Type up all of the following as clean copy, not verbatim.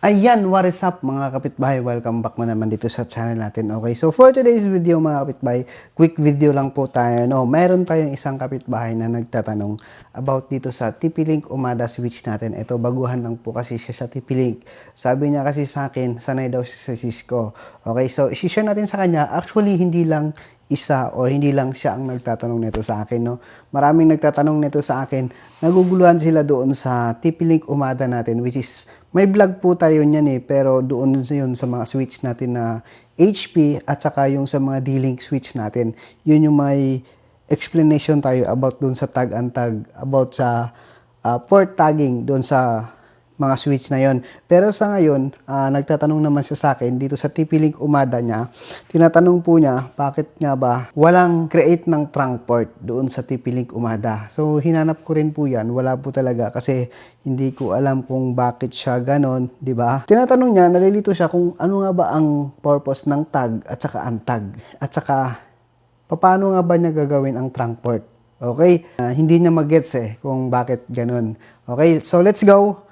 Ayan, what is up mga kapitbahay? Welcome back na naman dito sa channel natin. Okay, so for today's video mga kapitbahay, quick video lang po tayo. No? Meron tayong isang kapitbahay na nagtatanong about dito sa TP-Link Umada switch natin. Ito, baguhan lang po kasi siya sa TP-Link. Sabi niya kasi sa akin, sanay daw siya sa Cisco. Okay, so isi-share natin sa kanya. Actually, hindi lang isa o hindi lang siya ang nagtatanong nito sa akin, no? Maraming nagtatanong nito sa akin. Naguguluhan sila doon sa TP-Link Umada natin, which is may vlog po tayo niyan pero doon yun sa mga switch natin na HP at saka yung sa mga D-Link switch natin. Yun yung may explanation tayo about doon sa tag and tag, about sa port tagging doon sa mga switch na yon. Pero sa ngayon, nagtatanong naman siya sa akin dito sa TP-Link Umada niya. Tinatanong po niya, bakit nga ba walang create ng trunk port doon sa TP-Link Umada? So, hinanap ko rin po yan. Wala po talaga kasi hindi ko alam kung bakit siya ganon, di ba? Tinatanong niya, nalilito siya kung ano nga ba ang purpose ng tag at saka untag. At saka, paano nga ba niya gagawin ang trunk port? Okay? Hindi niya magets kung bakit ganon. Okay, so let's go.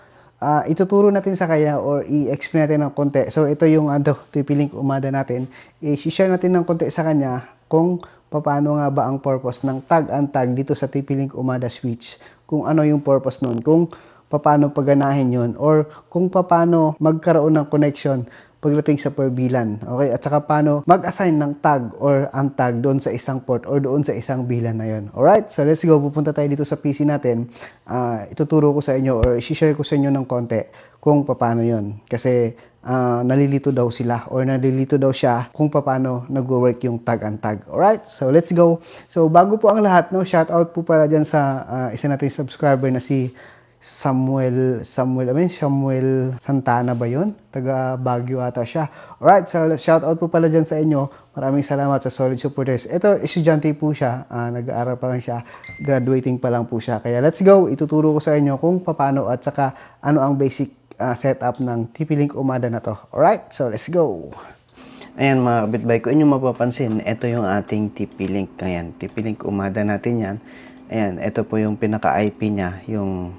Ituturo natin sa kanya or i-explain natin ng konti. So, ito yung TP-Link Umada natin. I-share natin ng konti sa kanya kung paano nga ba ang purpose ng tag and tag dito sa TP-Link Umada switch. Kung ano yung purpose nun. Kung paano paganahin yon or kung paano magkaroon ng connection pagdating sa per bilan. Okay? At saka paano mag-assign ng tag or untag doon sa isang port or doon sa isang bilan na yon. Alright? So, let's go. Pupunta tayo dito sa PC natin. Ituturo ko sa inyo or i-share ko sa inyo ng konti kung paano yon. Kasi nalilito daw sila or nalilito daw siya kung paano nag-work yung tag and tag. Alright? So, let's go. So, bago po ang lahat, no, shout out po pala dyan sa isa nating subscriber na si Samuel Santana ba yun? Taga Baguio ata siya. Alright, so shout out po pala dyan sa inyo. Maraming salamat sa solid supporters. Ito, estudyante po siya. Nag-aaral pa lang siya. Graduating pa lang po siya. Kaya let's go. Ituturo ko sa inyo kung paano at saka ano ang basic setup ng TP-Link Umada na to. Alright, so let's go. Ayan mga kapitbahay, kung inyong mapapansin, ito yung ating TP-Link. Ayan, TP-Link Umada natin yan. Ayan, ito po yung pinaka-IP niya, yung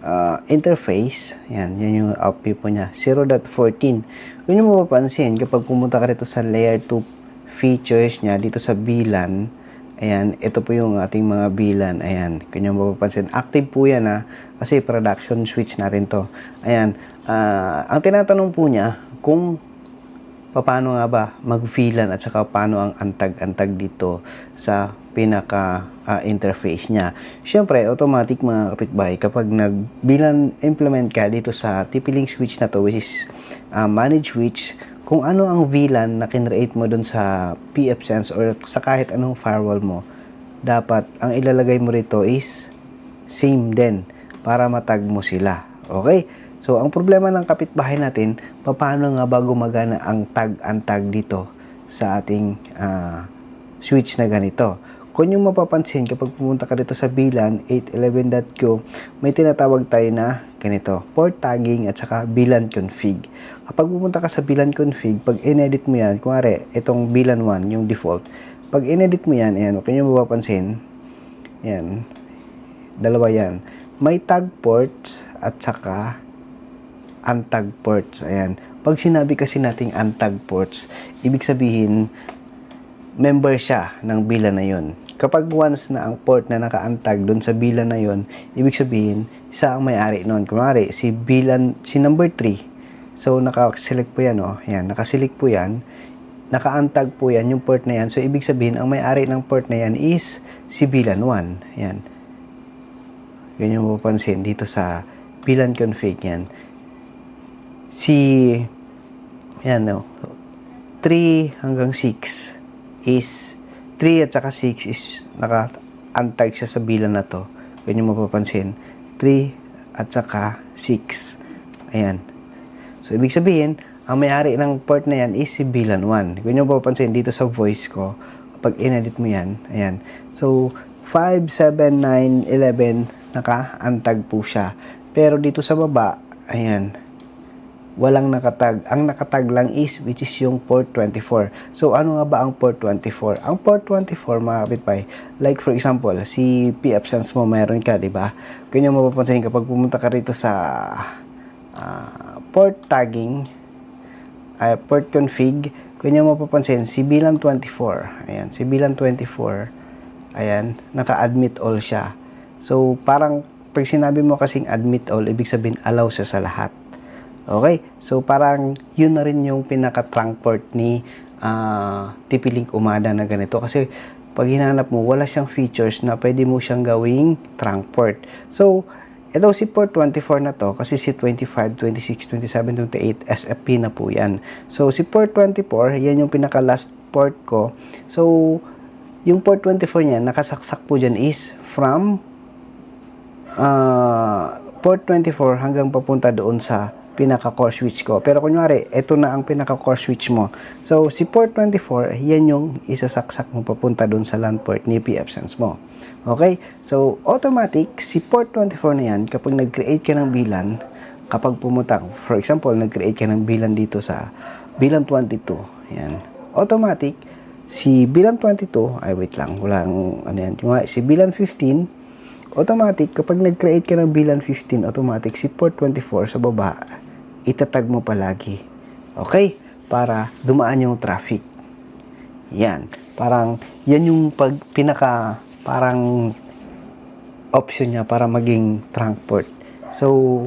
interface. Ayan, yan yung IP po niya, 0.14. Kung nyo mapapansin, kapag pumunta ka rito sa layer 2 features niya, dito sa VLAN, ayan, ito po yung ating mga VLAN. Ayan, kung nyo mapapansin, active po yan kasi production switch natin to. Ayan, ang tinatanong po niya, kung paano nga ba mag-VLAN at saka paano ang antag-antag dito sa pinaka-interface niya. Siyempre, automatic mga kapitbahay, kapag nag-VLAN implement ka dito sa TP-Link switch na to, which is manage switch, kung ano ang VLAN na kinreate mo dun sa pfSense or sa kahit anong firewall mo, dapat ang ilalagay mo rito is same din para matag mo sila. Okay? So, ang problema ng kapitbahay natin, paano nga ba gumagana ang tag-antag dito sa ating switch na ganito? Kung yung mapapansin, kapag pumunta ka dito sa VLAN 811.co, may tinatawag tayo na ganito, port tagging at saka VLAN config. Kapag pumunta ka sa VLAN config, pag inedit mo yan, kunwari, itong VLAN 1, yung default, pag inedit mo yan, ayan, kung yung mapapansin, yan, dalawa yan, may tag ports at saka untag ports. Ayan. Pag sinabi kasi nating untag ports, ibig sabihin, member siya ng VLAN na yun. Kapag once na ang port na naka-untag doon sa VLAN na yun, ibig sabihin, isa ang may-ari noon. Kunwari, si number 3. So, naka-select po yan, Yan, naka-select po yan. Naka-untag po yan, yung port na yan. So, ibig sabihin, ang may-ari ng port na yan is si VLAN 1. Yan. Yan yung mapapansin dito sa VLAN config yan. Yan 3 hanggang 6 is 3 at saka 6 is naka-untag siya sa VLAN na to. Kung nyo mapapansin, 3 at saka 6. Ayan. So, ibig sabihin, ang may-ari ng port na yan is si VLAN 1. Kung nyo mapapansin, dito sa voice ko, kapag in-edit mo yan, ayan. So, 5, 7, 9, 11, naka-untag po siya. Pero dito sa baba, ayan, walang nakatag. Ang nakatag lang is, which is yung port 24. So, ano nga ba ang port 24? Ang port 24, mga kapitbahay, like for example, si pfSense mo meron ka, di ba? Kanya mapapansin kapag pumunta ka rito sa port tagging, port config, kung nyo mapapansin, si VLAN 24, ayan, si VLAN 24, ayan, naka-admit all siya. So, parang, pag sinabi mo kasing admit all, ibig sabihin, allow siya sa lahat. Okay? So, parang, yun na rin yung pinaka-trunk port ni TP-Link Umada na ganito. Kasi, pag hinanap mo, wala siyang features na pwede mo siyang gawing trunk port. So, ito si port 24 na to, kasi si 25, 26, 27, 28, SFP na po yan. So, si port 24, yan yung pinaka-last port ko. So, yung port 24 niya, nakasaksak po dyan is from port 24 hanggang papunta doon sa pinaka-core switch ko. Pero kunyari, ito na ang pinaka-core switch mo. So, si port 24, yan yung isasaksak mo papunta doon sa LAN port ni pfSense mo. Okay? So, automatic, si port 24 na yan, kapag nag-create ka ng VLAN, kapag pumunta, for example, nag-create ka ng VLAN dito sa VLAN 22, yan. Automatic, si VLAN 22, ay wait lang, walang, ano yan, si VLAN 15, automatic, kapag nag-create ka ng VLAN 15, automatic, si port 24 sa baba, itatag mo palagi. Okay? Para dumaan yung traffic. Yan. Parang, yan yung parang option niya para maging trunk port. So,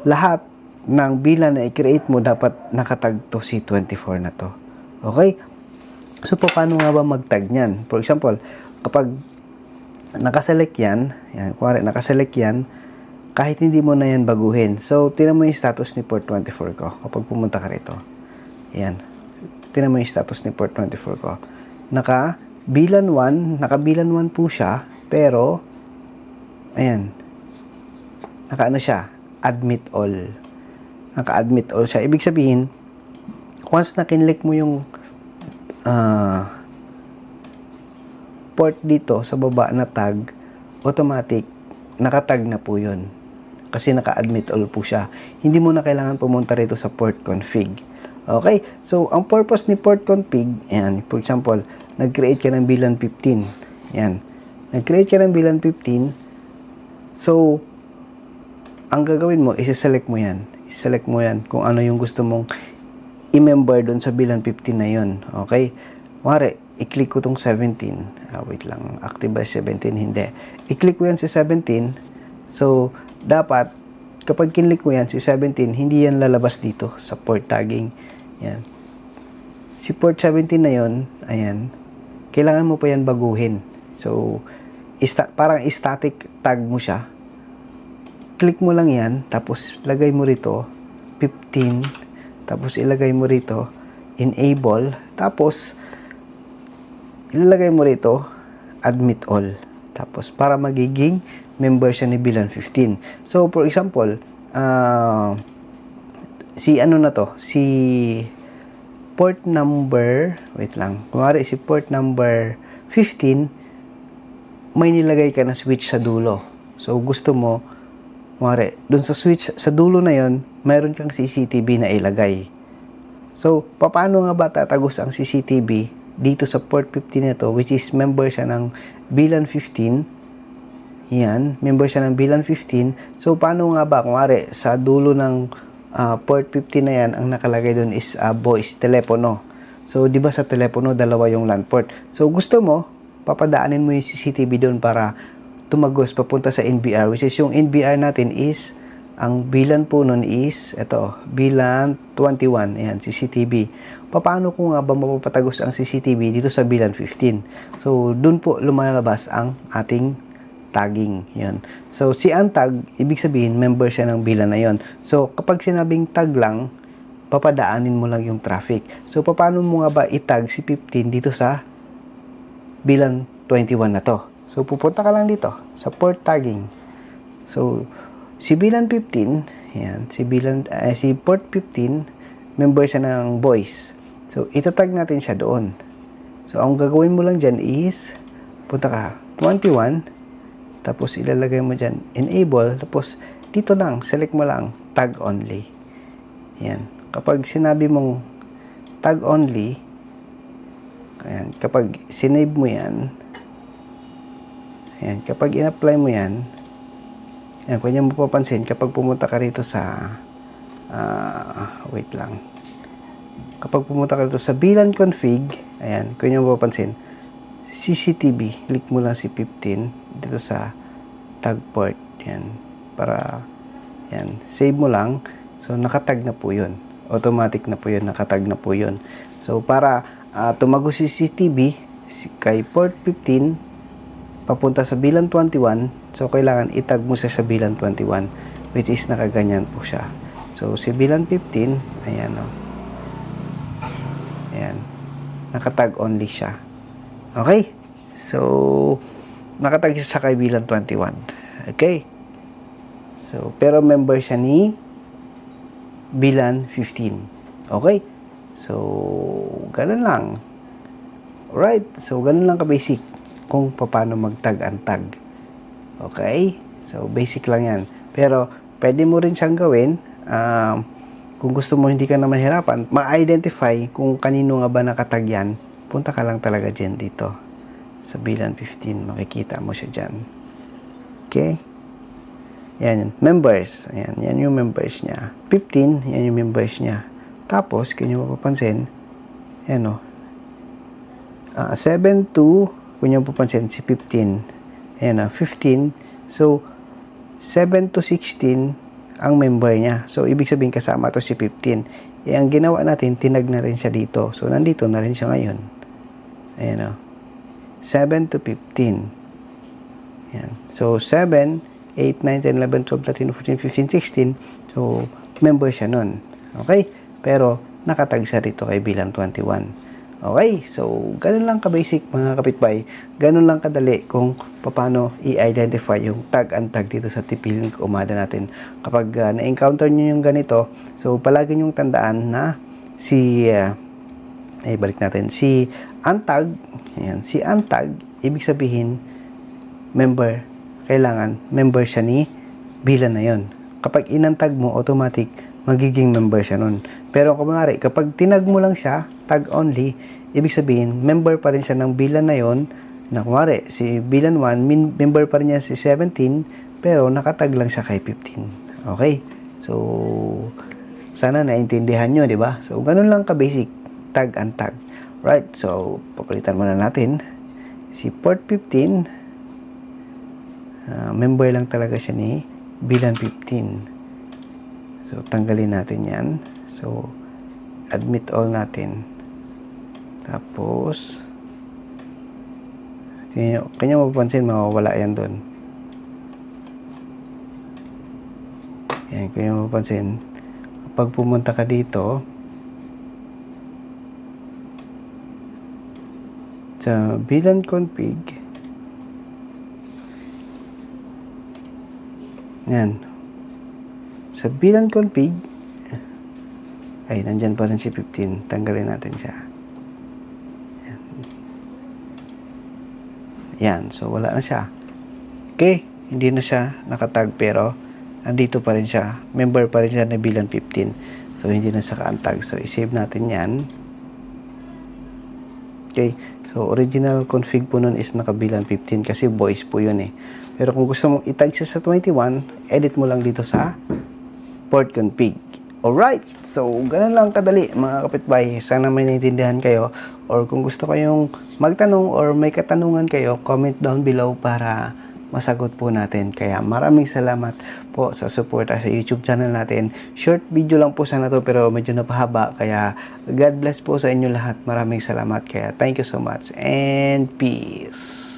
lahat ng VLAN na i-create mo, dapat nakatag to si 24 na to. Okay? So, paano nga ba mag-tag niyan? For example, kapag nakaselect yan, kuwari nakaselect yan, kahit hindi mo na yan baguhin. So, tinan mo yung status ni port 24 ko kapag pumunta ka rito. Yan. Tinan mo yung status ni port 24 ko. Naka VLAN 1 po siya, pero, ayan, naka-ano siya, admit all. Naka-admit all siya. Ibig sabihin, once na kinlik mo yung port dito sa baba na tag, automatic, nakatag na po yun. Kasi naka-admit all po siya. Hindi mo na kailangan pumunta rito sa port config. Okay? So, ang purpose ni port config, ayan, for example, nag-create ka ng VLAN 15. Ayan. Nag-create ka ng VLAN 15. So, ang gagawin mo, isi-select mo yan. Isi-select mo yan kung ano yung gusto mong i-member doon sa VLAN 15 na yun. Okay? Mare, i-click ko tong 17. Wait lang, active by 17, hindi. I-click ko yan sa 17. So, dapat, kapag kinlik mo yan, si 17, hindi yan lalabas dito sa port tagging. Yan. Si port 17 na yon, ayan, kailangan mo pa yan baguhin. So, parang static tag mo siya. Click mo lang yan, tapos lagay mo rito, 15, tapos ilagay mo rito, enable, tapos, ilalagay mo rito, admit all. Tapos, para magiging member siya ni VLAN 15. So, for example, si ano na to? Si port number, wait lang. Kumari, si port number 15, may nilagay ka na switch sa dulo. So, gusto mo, kumari, dun sa switch, sa dulo na yon, mayroon kang CCTV na ilagay. So, paano nga ba tatagos ang CCTV dito sa port 15 na to, which is member siya ng VLAN 15? Yan, member siya ng VLAN 15. So, paano nga ba? Kumari, sa dulo ng port 15 na yan, ang nakalagay doon is voice, telepono. So, di ba sa telepono, dalawa yung LAN port. So, gusto mo, papadaanin mo yung CCTV doon para tumagos papunta sa NBR, which is yung NBR natin is, ang VLAN po nun is, ito, VLAN 21, ayan, CCTV. Paano ko nga ba mapapatagos ang CCTV dito sa VLAN 15? So, doon po lumalabas ang ating tagging. Yan. So, si untag, ibig sabihin, member siya ng VLAN na yon. So, kapag sinabing tag lang, papadaanin mo lang yung traffic. So, paano mo nga ba itag si 15 dito sa VLAN 21 na to? So, pupunta ka lang dito sa port tagging. So, si VLAN 15, yan, si port 15, member siya ng voice. So, itatag natin siya doon. So, ang gagawin mo lang dyan is, punta ka, 21, tapos ilalagay mo dyan, enable, tapos dito lang, select mo lang, tag only. Yan. Kapag sinabi mong tag only, ayan, kapag sinave mo yan, ayan, kapag in-apply mo yan, ayan, kung yan mo papansin, kapag pumunta ka rito sa, wait lang, kapag pumunta ka dito sa VLAN config, ayan, kung nyo mapapansin, CCTV, click mo lang si 15 dito sa tag port, yan, para, yan, save mo lang, so nakatag na po yun, automatic na po yun, nakatag na po yun. So para tumago si CCTV kay port 15 papunta sa VLAN 21, so kailangan itag mo siya sa VLAN 21, which is nakaganyan po siya. So si VLAN 15, ayan o, ayan, nakatag only siya. Okay, so nakatag siya sa kay VLAN 21. Okay, so pero member siya ni VLAN 15. Okay, so ganun lang. Alright, so ganun lang ka-basic kung paano magtag-antag. Okay, so basic lang yan. Pero pwede mo rin siyang gawin kung gusto mo hindi ka na mahirapan, ma-identify kung kanino nga ba nakatag yan. Punta ka lang talaga dyan dito sa VLAN 15, makikita mo siya dyan. Okay, yan, members, ayan, yan yung members niya. 15, yan yung members niya. Tapos kung nyo mapapansin, yan o, 7 to, kung nyo mapapansin, si 15, ayan o, 15, so 7 to 16 ang member niya. So ibig sabihin kasama to si 15. Ang ginawa natin, tinag natin siya dito. So nandito na rin siya ngayon. Ayan o. 7 to 15. Ayan. So 7, 8, 9, 10, 11, 12, 13, 14, 15, 16. So member siya nun. Okay? Pero nakatag siya rito kay VLAN 21. Okay, so ganun lang ka-basic mga kapitbahay, ganun lang kadali kung paano i-identify yung tag-antag dito sa TP-Link Umada natin. Kapag na-encounter nyo yung ganito, so palagi nyong tandaan na si balik natin, si antag, ayan, si antag, ibig sabihin member, kailangan member siya ni VLAN na yon. Kapag inantag mo, automatic magiging member siya nun. Pero kumari, kapag tinag mo lang siya, tag only, ibig sabihin, member pa rin siya ng VLAN na yon, na kumari, si VLAN 1, member pa rin niya si 17, pero nakatag lang siya kay 15. Okay? So, sana naintindihan nyo, di ba? So, ganun lang ka-basic, tag and tag. Right? So, papalitan muna natin. Si port 15, member lang talaga siya ni VLAN 15. So, tanggalin natin yan. So, admit all natin. Tapos, kanya mapapansin, mawawala yan doon. Yan, kanya mapapansin. Pag pumunta ka dito, sa VLAN config, yan, sa VLAN config, ay, nandyan pa rin si 15. Tanggalin natin siya. Yan. Yan. So, wala na siya. Okay. Hindi na siya nakatag, pero andito pa rin siya. Member pa rin siya na VLAN 15. So, hindi na siya kaantag. So, i-save natin yan. Okay. So, original config po nun is naka-VLAN 15 kasi voice po yun eh. Pero kung gusto mong itag siya sa 21, edit mo lang dito sa port config. Alright, so ganun lang kadali mga kapitbahay. Sana may naintindihan kayo, or kung gusto kayong magtanong or may katanungan kayo, comment down below para masagot po natin. Kaya maraming salamat po sa suporta sa YouTube channel natin. Short video lang po sana to pero medyo napahaba, kaya God bless po sa inyo lahat. Maraming salamat, kaya thank you so much and peace.